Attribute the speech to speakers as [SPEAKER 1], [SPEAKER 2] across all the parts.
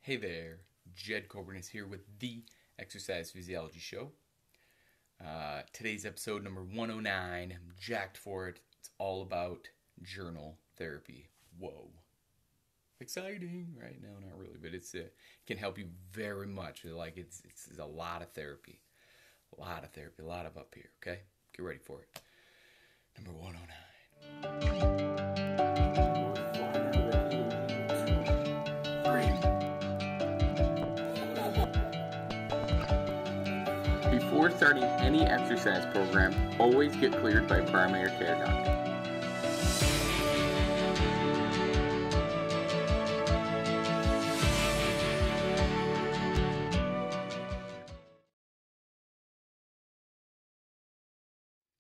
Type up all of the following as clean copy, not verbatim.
[SPEAKER 1] Hey there, Jed Coburn is here with the Exercise Physiology Show. Today's episode number 109. I'm jacked for it. It's all about journal therapy. Whoa. Exciting, right? No, not really, but it can help you very much. It's a lot of therapy. A lot of up here, okay? Get ready for it. Number 109.
[SPEAKER 2] Before starting any exercise program, always get cleared by primary care doctor.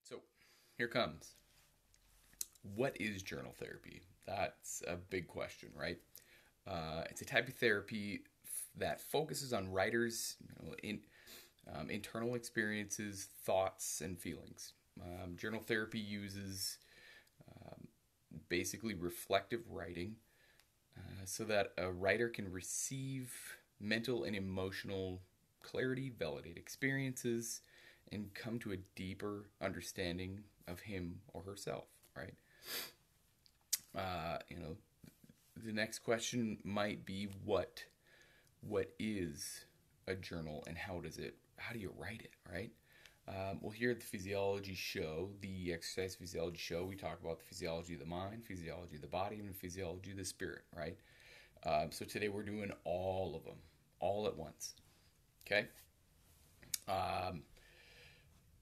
[SPEAKER 1] So, here comes. What is journal therapy? That's a big question, right? It's a type of therapy that focuses on writers' internal experiences, thoughts, and feelings. Journal therapy uses basically reflective writing so that a writer can receive mental and emotional clarity, validate experiences, and come to a deeper understanding of him or herself, right? The next question might be what is a journal and how do you write it, right? Well, here at the Physiology Show, the Exercise Physiology Show, we talk about the physiology of the mind, physiology of the body, and the physiology of the spirit, right? So today we're doing all of them, all at once, okay?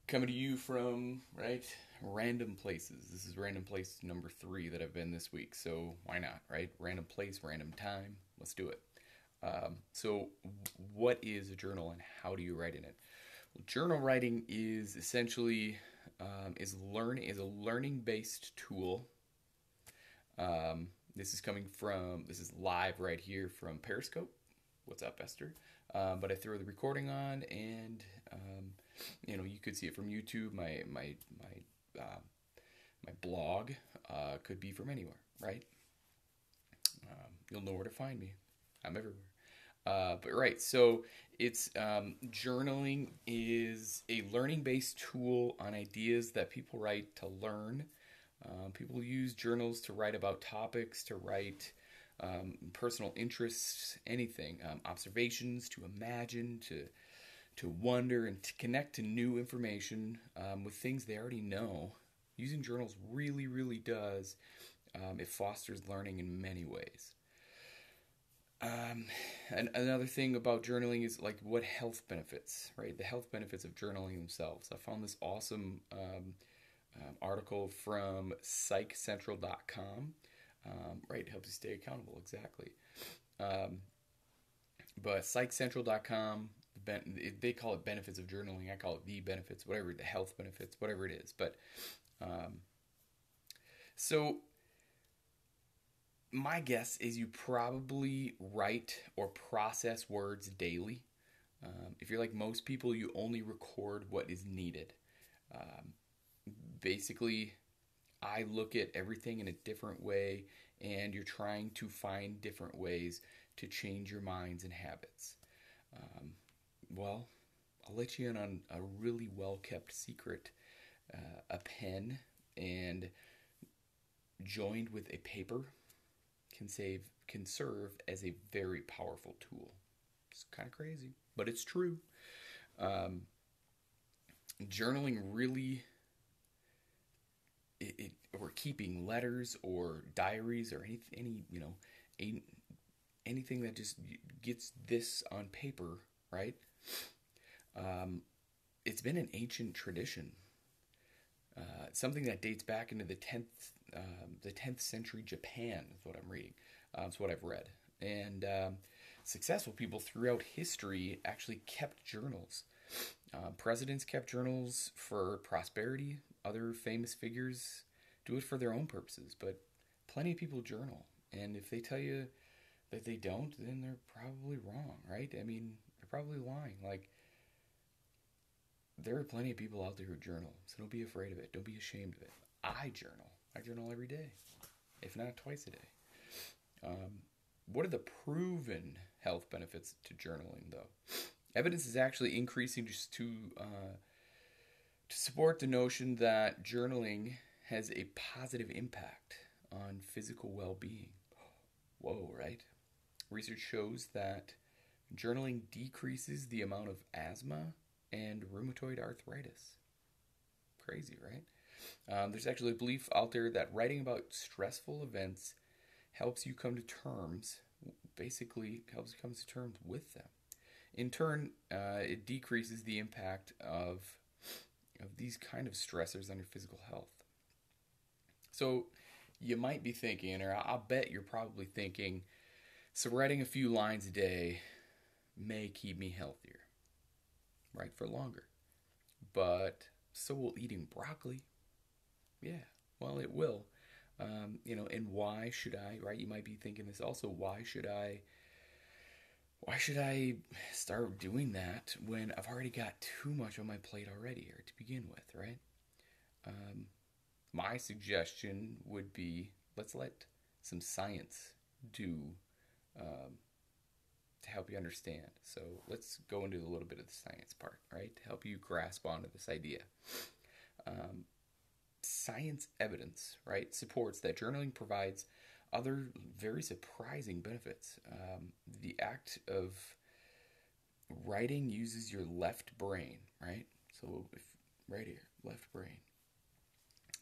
[SPEAKER 1] Coming to you from, right, random places. This is random place number 3 that I've been this week, so why not, right? Random place, random time, let's do it. So what is a journal and how do you write in it? Well, journal writing is essentially is a learning-based tool. This is live right here from Periscope. What's up, Esther? But I throw the recording on, and you could see it from YouTube. My blog could be from anywhere, right? You'll know where to find me. I'm everywhere. But right, so it's journaling is a learning-based tool on ideas that people write to learn. People use journals to write about topics, to write personal interests, anything, observations, to imagine, to wonder, and to connect to new information with things they already know. Using journals really, really does. It fosters learning in many ways. And another thing about journaling is like what health benefits, right? The health benefits of journaling themselves. I found this awesome article from psychcentral.com. Right, helps you stay accountable, exactly. But psychcentral.com, they call it benefits of journaling. I call it the benefits, whatever, the health benefits, whatever it is. But so my guess is you probably write or process words daily. If you're like most people, you only record what is needed. Basically, I look at everything in a different way, and you're trying to find different ways to change your minds and habits. Well, I'll let you in on a really well-kept secret. A pen and joined with a paper can serve as a very powerful tool. It's kind of crazy, but it's true. Journaling really, or keeping letters or diaries or anything that just gets this on paper, right? It's been an ancient tradition. Something that dates back into the 10th century Japan is what I'm reading. It's what I've read. And successful people throughout history actually kept journals. Presidents kept journals for prosperity. Other famous figures do it for their own purposes. But plenty of people journal. And if they tell you that they don't, then they're probably wrong, right? I mean, they're probably lying. Like, there are plenty of people out there who journal, so don't be afraid of it. Don't be ashamed of it. I journal. I journal every day, if not twice a day. What are the proven health benefits to journaling, though? Evidence is actually increasing just to support the notion that journaling has a positive impact on physical well-being. Whoa, right? Research shows that journaling decreases the amount of asthma and rheumatoid arthritis. Crazy, right? There's actually a belief out there that writing about stressful events helps you come to terms, basically helps you come to terms with them. In turn, it decreases the impact of these kind of stressors on your physical health. So you might be thinking, or I'll bet you're probably thinking, so writing a few lines a day may keep me healthier, right, for longer. But so will eating broccoli. Yeah, well, it will. And why should I, right? You might be thinking this also. Why should I start doing that when I've already got too much on my plate already, or to begin with, right? Um, my suggestion would be, let's let some science do um, to help you understand. So let's go into a little bit of the science part, right? To help you grasp onto this idea. Um, Science evidence, right, supports that journaling provides other very surprising benefits. The act of writing uses your left brain, right? So if right here, left brain,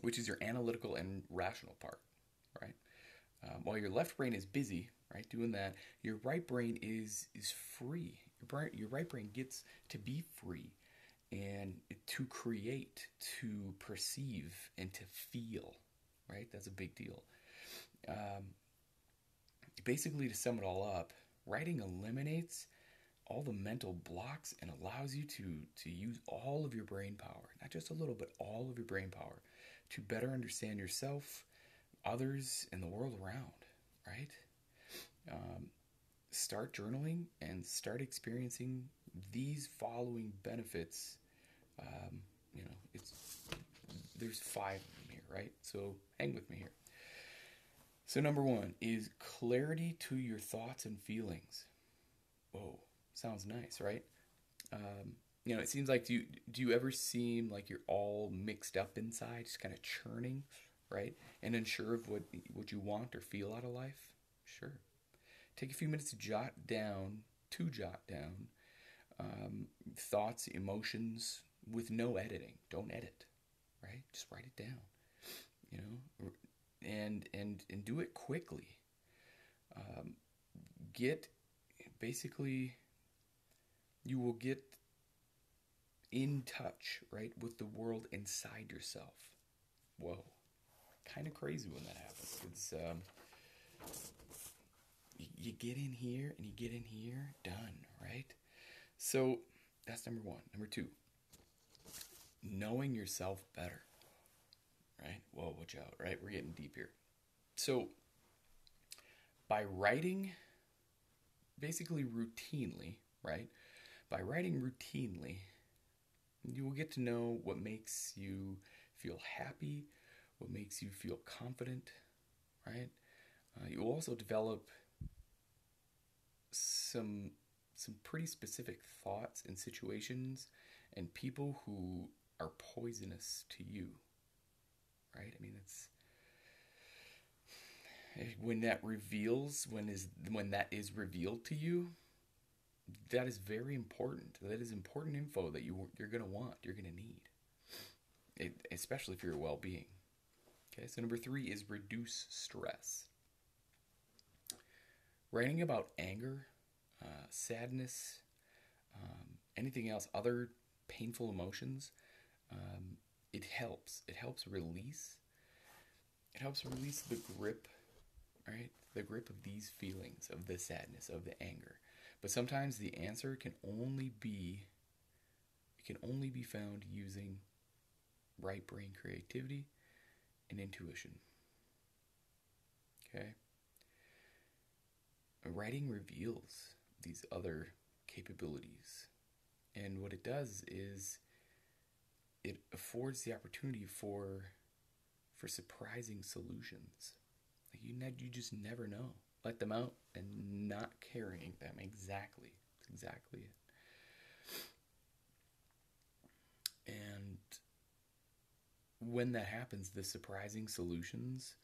[SPEAKER 1] which is your analytical and rational part, right? While your left brain is busy, right, doing that, your right brain is free. Your right brain gets to be free and to create, to perceive, and to feel, right? That's a big deal. Um, Basically, to sum it all up, writing eliminates all the mental blocks and allows you to use all of your brain power, not just a little, but all of your brain power, to better understand yourself, others, and the world around, right? Um, Start journaling and start experiencing these following benefits. Um, it's there's 5 of them here, right? So hang with me here. So number 1 is clarity to your thoughts and feelings. Whoa, sounds nice, right? It seems like do you ever seem like you're all mixed up inside, just kind of churning, right? And unsure of what you want or feel out of life? Sure. Take a few minutes to jot down thoughts, emotions with no editing. Don't edit, right? Just write it down, you know, and do it quickly. Um, get basically, you will get in touch, right, with the world inside yourself. Whoa, kind of crazy when that happens. It's you get in here and you get in here, done, right? So that's number 1. Number 2, knowing yourself better, right? Whoa, watch out, right? We're getting deep here. So by writing basically routinely, right? By writing routinely, you will get to know what makes you feel happy, what makes you feel confident, right? You will also develop some pretty specific thoughts and situations and people who are poisonous to you, right? I mean, it's when that is revealed to you, that is very important. That is important info that you're going to want, you're going to need, especially for your well-being. Okay, so number 3 is reduce stress. Writing about anger, sadness, anything else, other painful emotions, it helps. It helps release. It helps release the grip, right? The grip of these feelings, of the sadness, of the anger. But sometimes the answer can only be found using right brain creativity and intuition. Okay? Writing reveals these other capabilities. And what it does is it affords the opportunity for surprising solutions. Like you just never know. let them out and not carrying them. Exactly. That's exactly it. And when that happens, the surprising solutions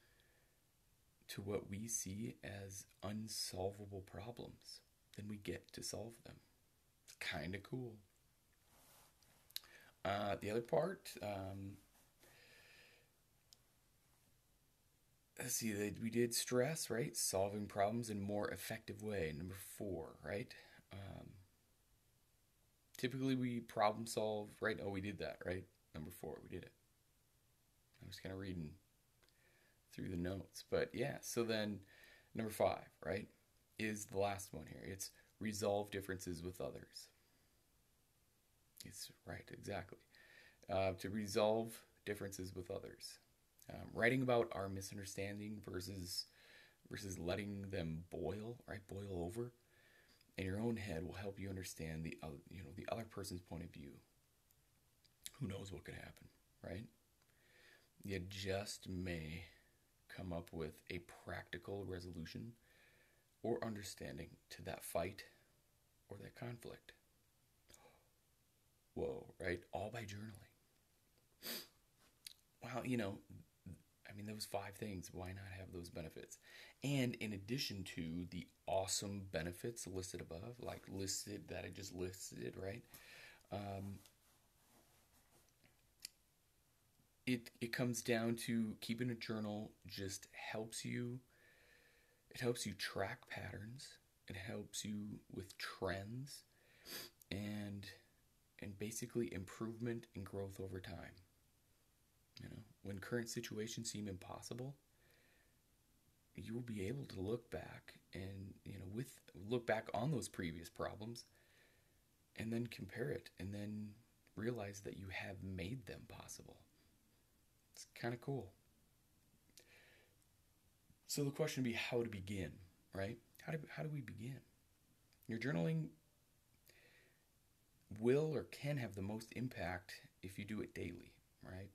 [SPEAKER 1] to what we see as unsolvable problems, then we get to solve them. It's kind of cool. The other part, let's see, we did stress, right? Solving problems in a more effective way. Number 4, right? Typically we problem solve, right? Oh, we did that, right? Number 4, we did it. I was kind of reading through the notes. But yeah, so then number 5, right, is the last one here. It's resolve differences with others. It's right, exactly. To resolve differences with others. Writing about our misunderstanding versus letting them boil, right, boil over in your own head will help you understand the other, the other person's point of view. Who knows what could happen, right? You just may come up with a practical resolution or understanding to that fight or that conflict. Whoa, right? All by journaling. Well, those 5 things, why not have those benefits? And in addition to the awesome benefits listed above, that I just listed, right? It comes down to keeping a journal just helps you. It helps you track patterns. It helps you with trends and basically improvement and growth over time. When current situations seem impossible, you will be able to look back and look back on those previous problems and then compare it and then realize that you have made them possible. It's kind of cool. So the question would be how to begin, right? How do we begin? Your journaling will or can have the most impact if you do it daily, right?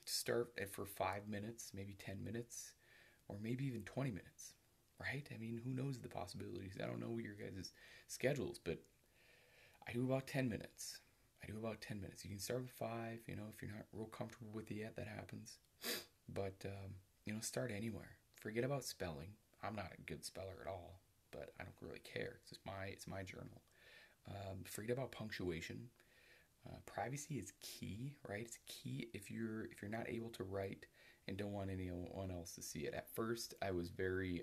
[SPEAKER 1] Start for 5 minutes, maybe 10 minutes, or maybe even 20 minutes, right? I mean, who knows the possibilities? I don't know your guys' schedules, but I do about 10 minutes. You can start with 5, if you're not real comfortable with it yet, that happens. But, start anywhere. Forget about spelling. I'm not a good speller at all, but I don't really care. It's my journal. Forget about punctuation. Privacy is key, right? It's key if you're not able to write and don't want anyone else to see it. At first, I was very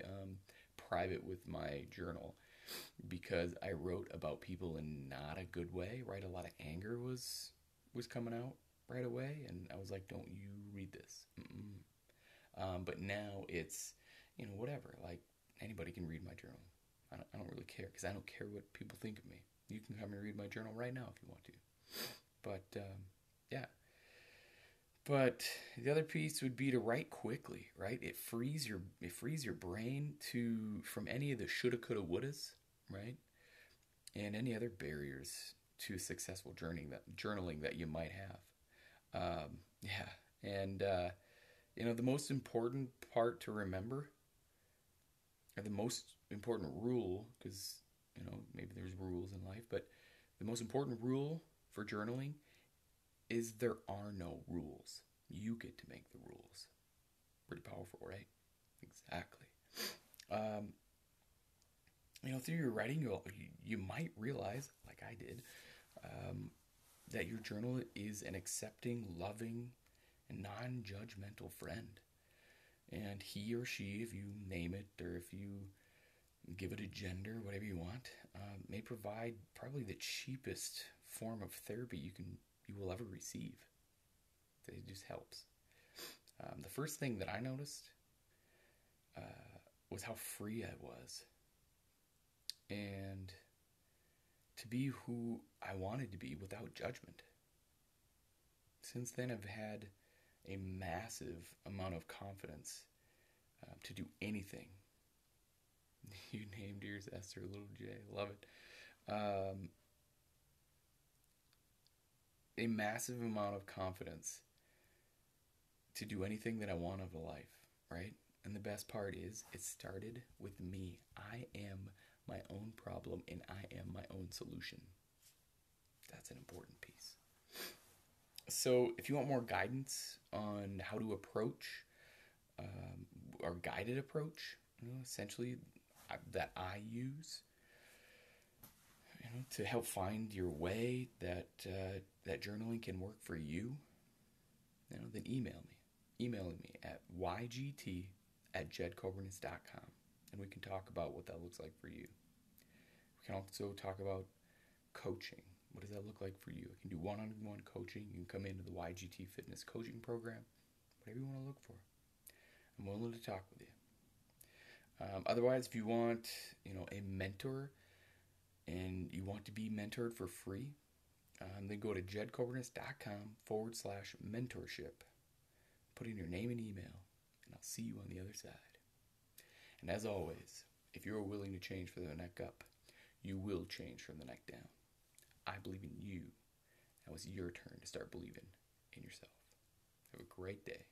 [SPEAKER 1] private with my journal because I wrote about people in not a good way, right? A lot of anger was coming out right away, and I was like, "Don't you read this?" But now it's whatever. Like anybody can read my journal. I don't really care because I don't care what people think of me. You can come and read my journal right now if you want to. But yeah. But the other piece would be to write quickly, right? It frees your brain from any of the shoulda, coulda, wouldas, right? And any other barriers to successful journaling that you might have. Yeah, and the most important part to remember, or the most important rule, because maybe there's rules in life, but the most important rule for journaling is there are no rules. You get to make the rules. Pretty powerful, right? Exactly. Through your writing, you might realize, like I did, that your journal is an accepting, loving, and non-judgmental friend. And he or she, if you name it, or if you give it a gender, whatever you want, may provide probably the cheapest form of therapy you will ever receive. It just helps. The first thing that I noticed was how free I was, and to be who I wanted to be without judgment. Since then, I've had a massive amount of confidence to do anything. You named yours Esther Little J. Love it. A massive amount of confidence to do anything that I want of a life, right? And the best part is, it started with me. I am my own problem and I am my own solution. That's an important piece. So, if you want more guidance on how to approach or guided approach, essentially that I use, to help find your way that journaling can work for you, then email me. Email me at ygt@jedcoburnus.com, and we can talk about what that looks like for you. We can also talk about coaching. What does that look like for you? I can do one-on-one coaching. You can come into the YGT Fitness Coaching Program, whatever you want to look for. I'm willing to talk with you. Otherwise, if you want, a mentor and you want to be mentored for free, then go to jedcoburnus.com/mentorship. Put in your name and email, and I'll see you on the other side. And as always, if you're willing to change from the neck up, you will change from the neck down. I believe in you. Now it's your turn to start believing in yourself. Have a great day.